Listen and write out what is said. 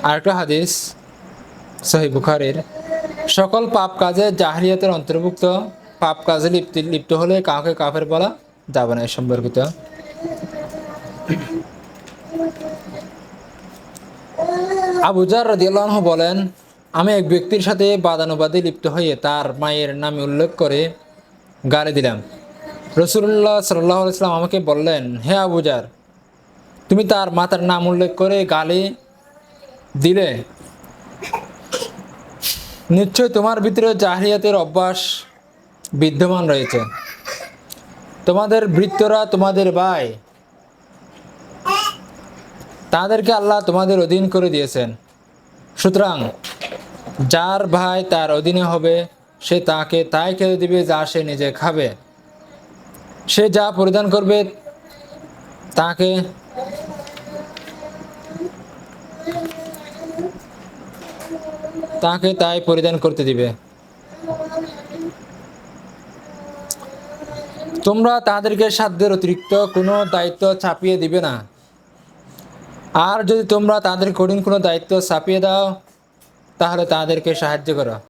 আরেকটা হাদিস সহিহ বুখারীর, সকল পাপ কাজে জাহরিয়াতের অন্তর্ভুক্ত, পাপ কাজে লিপ্ত হলে কাউকে কাফের বলা যাবে না। এ সম্পর্কিত আবু যার রাদিয়াল্লাহু আনহু বলেন, আমি এক ব্যক্তির সাথে বাদানুবাদে লিপ্ত হয়ে তার মায়ের নামে উল্লেখ করে গালি দিলাম। রাসূলুল্লাহ সাল্লাল্লাহু আলাইহি ওয়াসাল্লাম আমাকে বললেন, হে আবু যার, তুমি তার মাতার নাম উল্লেখ করে গালি দিলে, নিশ্চয় তোমার ভিতরে জাহরিয়াতের অভ্যাস বিদ্যমান রয়েছে। তোমাদের ভৃত্যরা তোমাদের ভাই, তাদেরকে আল্লাহ তোমাদের অধীন করে দিয়েছেন। সুতরাং যার ভাই তার অধীনে হবে, সে তাকে তাই খেতে দিবে যা সে নিজে খাবে। সে যা পরিধান করবে তাকে তাকে তাই পরিধান করতে দিবে। তোমরা তাদেরকে সাধ্যের অতিরিক্ত কোনো দায়িত্ব চাপিয়ে দিবে না। আর যদি তোমরা তাদের কঠিন কোনো দায়িত্ব চাপিয়ে দাও, তাহলে তাদেরকে সাহায্য করো।